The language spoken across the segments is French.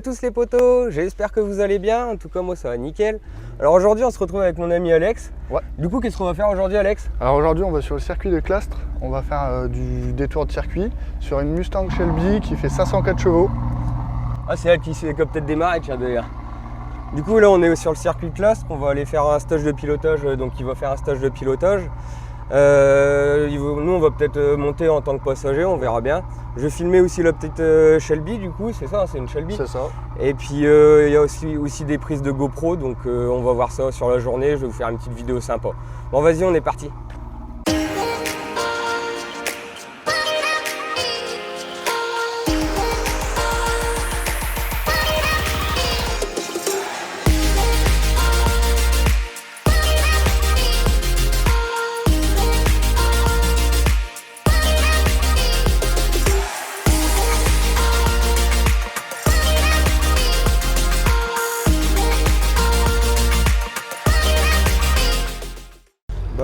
tous les potos, j'espère que vous allez bien, en tout cas moi ça va nickel. Alors aujourd'hui on se retrouve avec mon ami Alex. Ouais. Du coup qu'est-ce qu'on va faire aujourd'hui Alex? Alors aujourd'hui on va sur le circuit de Clastres, on va faire du détour de circuit sur une Mustang Shelby qui fait 504 chevaux. Ah c'est elle qui va peut-être démarrer tiens d'ailleurs. Du coup là on est sur le circuit de Clastres, on va aller faire un stage de pilotage, donc il va faire un stage de pilotage. Nous on va peut-être monter en tant que passager, on verra bien. Je vais filmer aussi la petite Shelby du coup, c'est ça, c'est une Shelby. C'est ça. Et puis il y a aussi des prises de GoPro, donc on va voir ça sur la journée, je vais vous faire une petite vidéo sympa. Bon vas-y, on est parti.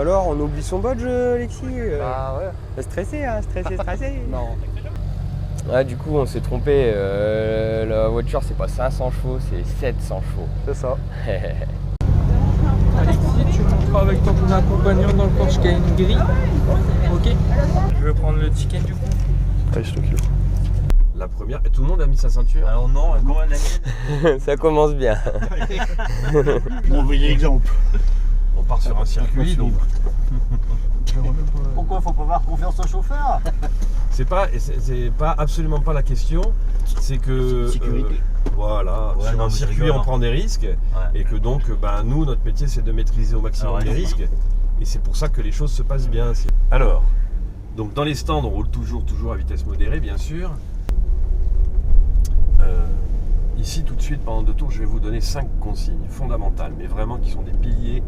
Alors, on oublie son badge, Alexis. Ah ouais. Stressé, hein, stressé. Non. Ouais, du coup, on s'est trompé. La voiture, c'est pas 500 chevaux, c'est 700 chevaux. C'est ça. Alexis, tu montres avec ton accompagnant dans le Porsche Cayenne gris. Ok. Je vais prendre le ticket du coup. Allez, je te kilo. La première, et tout le monde a mis sa ceinture. Alors non, comment elle a mis? Ça commence bien. Mon exemple. On part sur un circuit, donc Pourquoi faut pas avoir confiance au chauffeur? c'est pas absolument pas la question. C'est que Sécurité. Voilà, Ouais, sur non, un mais je circuit rigole, on hein. prend des risques et que donc nous notre métier c'est de maîtriser au maximum Ah ouais. les risques et c'est pour ça que les choses se passent bien. Alors, donc dans les stands on roule toujours à vitesse modérée bien sûr. Ici tout de suite pendant 2 tours je vais vous donner 5 consignes fondamentales mais vraiment qui sont des piliers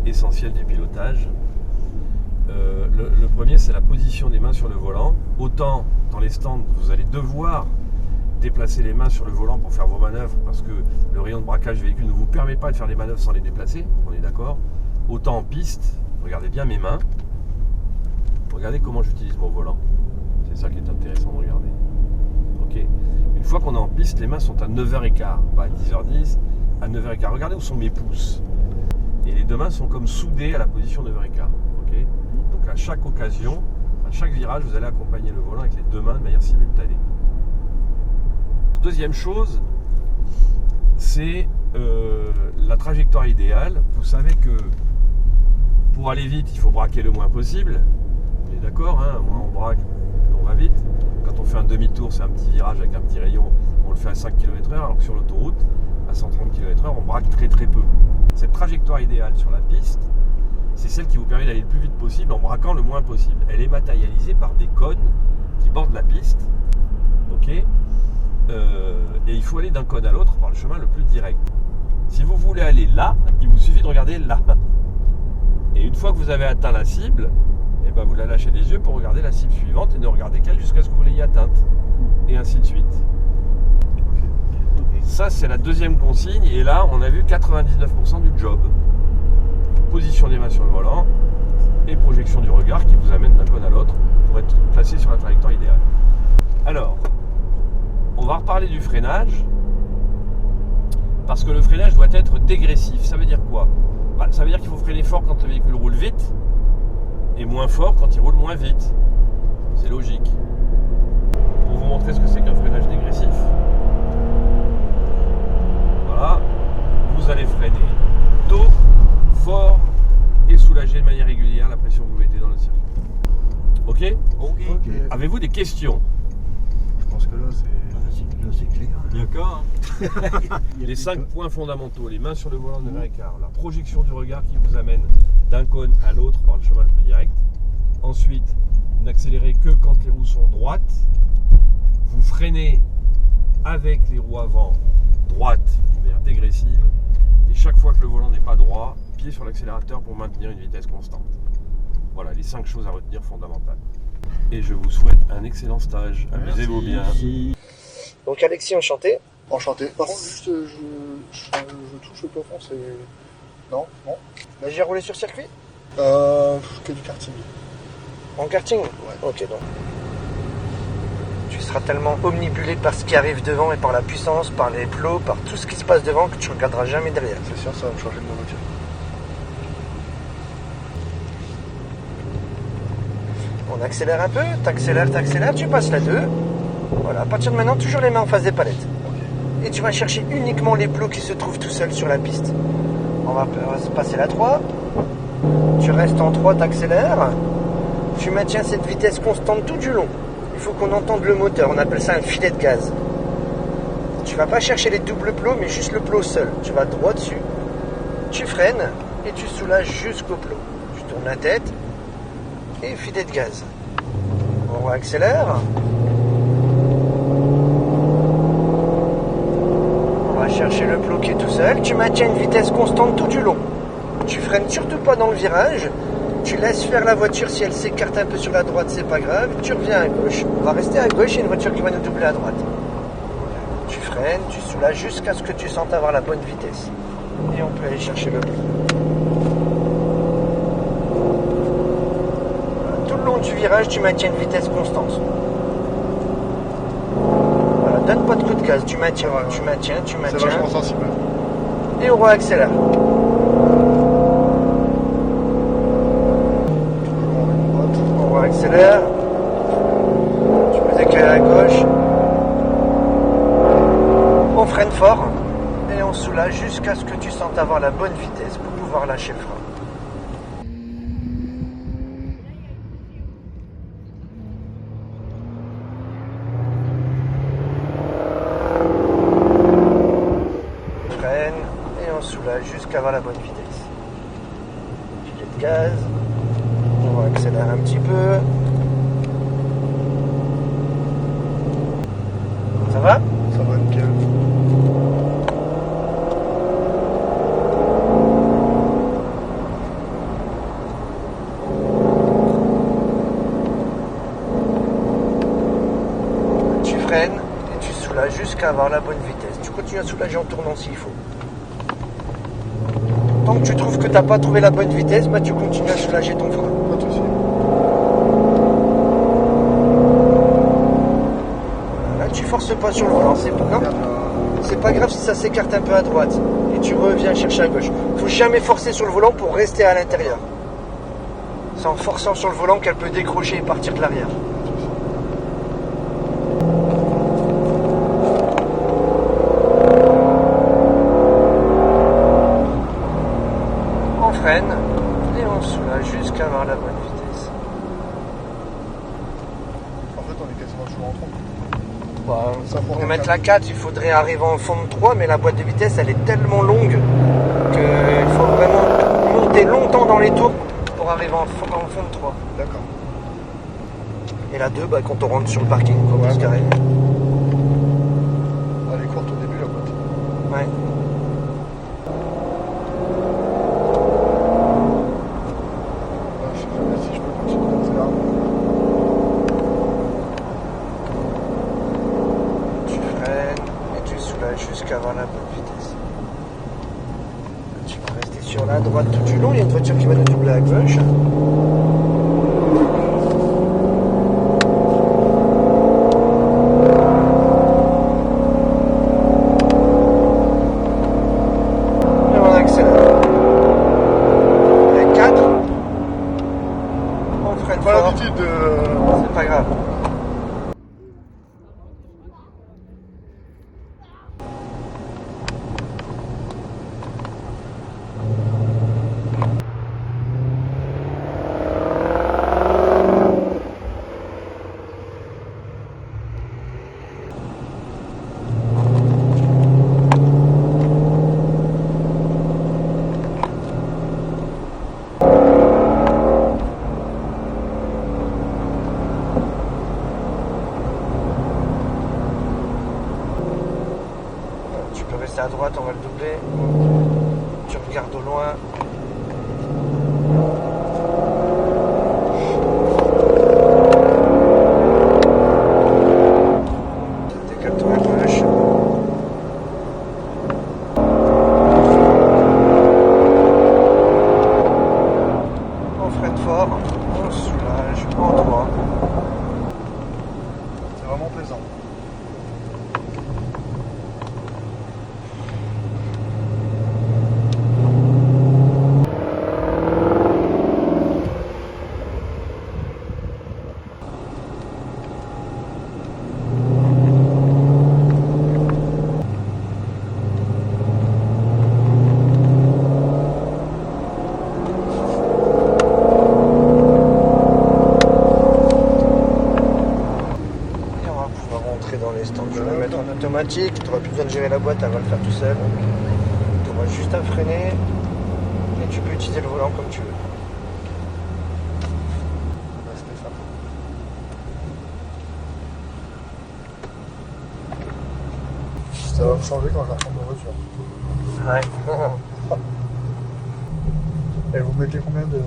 essentiels du pilotage. Le premier c'est la position des mains sur le volant. Autant dans les stands vous allez devoir déplacer les mains sur le volant pour faire vos manœuvres parce que le rayon de braquage du véhicule ne vous permet pas de faire les manœuvres sans les déplacer, on est d'accord. Autant en piste, regardez bien mes mains, regardez comment j'utilise mon volant, c'est ça qui est intéressant de regarder. Ok. Une fois qu'on est en piste, les mains sont à 9h15, pas à 10h10, à 9h15. Regardez où sont mes pouces. Et les deux mains sont comme soudées à la position 9h15. Okay. Donc à chaque occasion, à chaque virage, vous allez accompagner le volant avec les deux mains de manière simultanée. Deuxième chose, c'est la trajectoire idéale. Vous savez que pour aller vite, il faut braquer le moins possible. On est d'accord, hein, moins on braque, plus on va vite. Quand on fait un demi-tour, c'est un petit virage avec un petit rayon, on le fait à 5 km/h, alors que sur l'autoroute, à 130 km/h, on braque très peu. Cette trajectoire idéale sur la piste, c'est celle qui vous permet d'aller le plus vite possible en braquant le moins possible. Elle est matérialisée par des cônes qui bordent la piste. Ok. Et il faut aller d'un cône à l'autre par le chemin le plus direct. Si vous voulez aller là, il vous suffit de regarder là. Et une fois que vous avez atteint la cible, et ben vous la lâchez des yeux pour regarder la cible suivante et ne regardez qu'elle jusqu'à ce que vous l'ayez atteinte. Et ainsi de suite. Ça c'est la deuxième consigne et là on a vu 99% du job. Position des mains sur le volant et projection du regard qui vous amène d'un cône à l'autre pour être placé sur la trajectoire idéale. Alors, on va reparler du freinage parce que le freinage doit être dégressif. Ça veut dire quoi? Ça veut dire qu'il faut freiner fort quand le véhicule roule vite et moins fort quand il roule moins vite. C'est logique. Pour vous montrer ce que c'est qu'un freinage dégressif, voilà, vous allez freiner tôt, fort et soulager de manière régulière la pression que vous mettez dans le circuit. Ok? Ok. Avez-vous des questions? Je pense que là C'est clair. D'accord. Les 5 points fondamentaux, les mains sur le volant de 9h15, la projection du regard qui vous amène d'un cône à l'autre par le chemin le plus direct. Ensuite, vous n'accélérez que quand les roues sont droites. Vous freinez avec les roues avant droites de manière dégressive. Et chaque fois que le volant n'est pas droit, pied sur l'accélérateur pour maintenir une vitesse constante. Voilà les 5 choses à retenir fondamentales. Et je vous souhaite un excellent stage. Amusez-vous bien. Donc Alexis, enchanté. Enchanté. Par contre, juste, je touche le plafond, c'est... Non. Bah, j'ai roulé sur circuit. Que du karting. En karting? Ouais. Ok, donc. Tu seras tellement omnibulé par ce qui arrive devant et par la puissance, par les plots, par tout ce qui se passe devant que tu regarderas jamais derrière. C'est sûr, ça va me changer de ma voiture. On accélère un peu, t'accélères, tu passes la 2. Voilà, à partir de maintenant, toujours les mains en face des palettes. Et tu vas chercher uniquement les plots qui se trouvent tout seuls sur la piste. On va passer la 3. Tu restes en 3, t'accélères. Tu maintiens cette vitesse constante tout du long. Il faut qu'on entende le moteur, on appelle ça un filet de gaz. Tu vas pas chercher les doubles plots, mais juste le plot seul. Tu vas droit dessus, tu freines et tu soulages jusqu'au plot. Tu tournes la tête et filet de gaz. On accélère. On va chercher le plot qui est tout seul. Tu maintiens une vitesse constante tout du long. Tu freines surtout pas dans le virage. Tu laisses faire la voiture, si elle s'écarte un peu sur la droite, c'est pas grave. Tu reviens à gauche. On va rester à gauche, il y a une voiture qui va nous doubler à droite. Tu freines, tu soulages jusqu'à ce que tu sentes avoir la bonne vitesse. Et on peut aller chercher le plot. Tout le long du virage, tu maintiens une vitesse constante. Voilà, donne pas de coup de gaz, tu maintiens, tu maintiens. C'est vachement sensible. Et on accélère. On accélère. Tu peux décaler à gauche. On freine fort. Et on soulage jusqu'à ce que tu sentes avoir la bonne vitesse pour pouvoir lâcher le frein. Soulage jusqu'à avoir la bonne vitesse. Filet de gaz. On va accélérer un petit peu. Ça va? Ça va nickel. Tu freines et tu soulages jusqu'à avoir la bonne vitesse. Tu continues à soulager en tournant s'il faut. Tant que tu trouves que tu n'as pas trouvé la bonne vitesse, bah tu continues à soulager ton frein. Pas de soucis. Là, tu forces pas sur le volant, c'est pas grave si ça s'écarte un peu à droite. Et tu reviens chercher à gauche. Il faut jamais forcer sur le volant pour rester à l'intérieur. C'est en forçant sur le volant qu'elle peut décrocher et partir de l'arrière. Et on soulage jusqu'à avoir la bonne vitesse. En fait, on est quasiment toujours en trompe. Bah, pour mettre la 4, il faudrait arriver en fond de 3, mais la boîte de vitesse, elle est tellement longue qu'il faut vraiment monter longtemps dans les tours pour arriver en fond de 3. D'accord. Et la 2, bah, quand on rentre sur le parking, quand on se carré. Elle est courte au début, la boîte. Ouais. Jusqu'à avoir la bonne vitesse. Tu vas rester sur la droite tout du long, il y a une voiture qui va nous doubler à gauche. Et on accélère. Et 4. On freine Pas fort. l'habitude de... C'est pas grave. À droite, on va le doubler. Tu regardes au loin. Décale-toi à gauche. On freine fort, on soulage en droit. Ça vraiment plaisant. Dans les stands, je vais le mettre en automatique, tu n'auras plus besoin de gérer la boîte, elle va le faire tout seul. Tu auras juste à freiner et tu peux utiliser le volant comme tu veux. Ça va me changer quand je retourne de voiture. Ouais. Et vous mettez combien de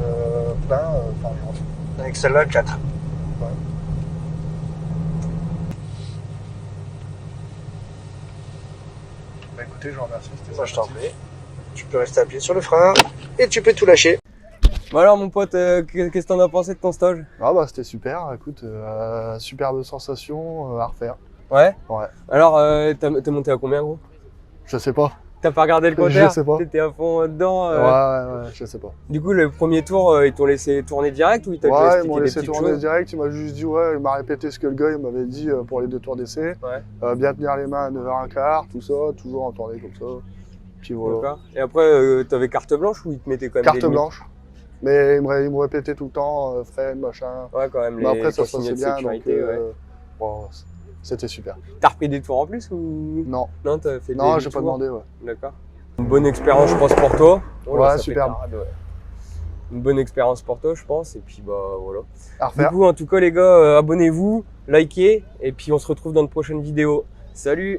plein par jour? Avec celle-là, 4. Ouais. Bah écoutez, je vous remercie. Moi je t'en prie. Tu peux rester appuyé sur le frein et tu peux tout lâcher. Bon alors mon pote, qu'est-ce que t'en as pensé de ton stage? Ah bah c'était super, écoute, superbe sensation à refaire. Ouais. Ouais. Alors, t'es monté à combien gros? Je sais pas. T'as pas regardé le compteur? Je sais pas. T'étais à fond dedans Ouais, je sais pas. Du coup, le premier tour, ils t'ont laissé tourner direct ou ils t'ont déjà Ouais, ils expliqué m'ont des laissé petites tourner choses? direct, il m'a juste dit, ouais, il m'a répété ce que le gars il m'avait dit pour les 2 tours d'essai. Ouais. Bien tenir les mains à 9h15, tout ça, toujours en tournée comme ça. Puis voilà. D'accord. Et après, t'avais carte blanche ou ils te mettaient quand même Carte des limites? blanche. Mais ils me répétaient tout le temps, freine, machin. Ouais, quand même, Mais après, ça se consignes passait de bien, donc sécurité, ouais. bon, c'était super. T'as repris des tours en plus ou? Non, Non, t'as fait non, des j'ai pas tours? demandé, ouais. D'accord. Une bonne expérience, je pense, pour toi. Oh là, Ouais, ça fait superbe. carade, ouais. Une bonne expérience pour toi, je pense. Et puis, bah voilà. À Du refaire. coup, en tout cas, les gars, abonnez-vous, likez. Et puis, on se retrouve dans de prochaines vidéos. Salut!